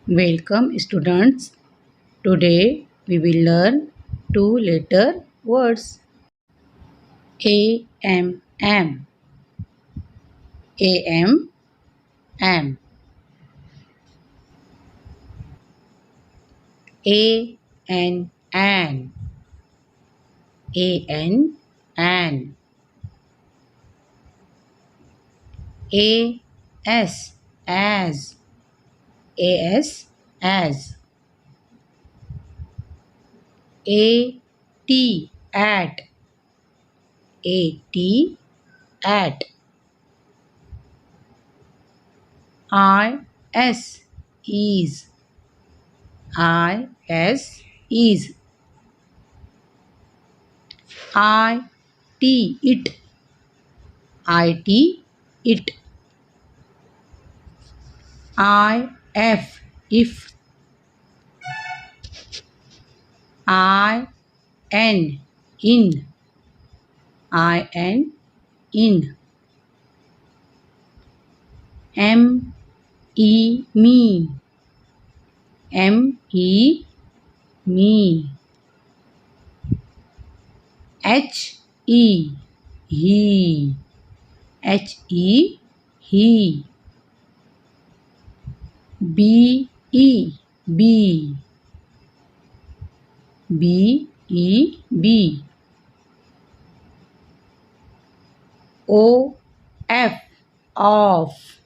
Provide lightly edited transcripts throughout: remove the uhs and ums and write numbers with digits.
Welcome students. Today we will learn two letter words. A M M. A M M. A N N. A N N. A S as. A S as. A T at. A T at. I S is. I S is. I T it. I T it. I F if. I N in. I N in. M E me. M E me. H E he. H E he. B E B. B E B. O F off.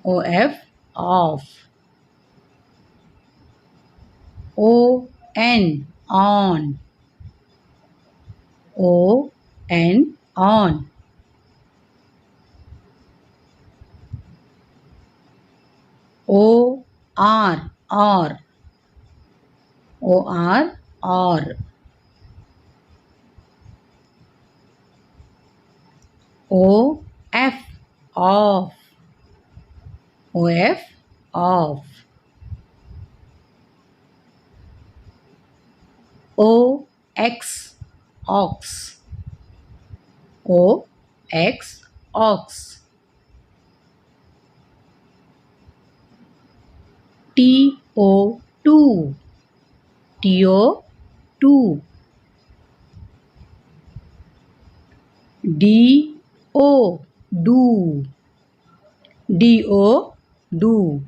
O F off. O N on. O N on. O R or. O R or. O F off. O F off. O X ox. O X ox. T O two. T O two. D O do. D O do.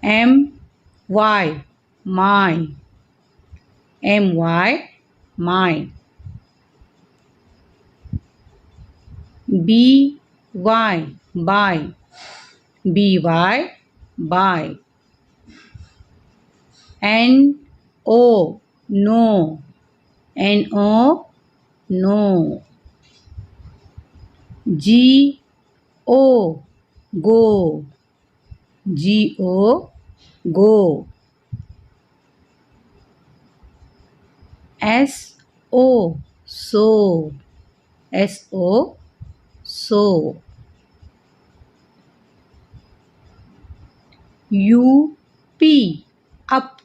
M Y my. M Y my. B Y by. B Y by. N O no. N O no. G O go. G O go. S O so. S O so. U P up.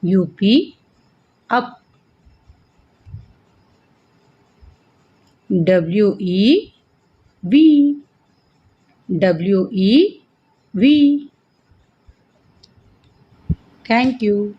U P up. W E V. W E V. Thank you.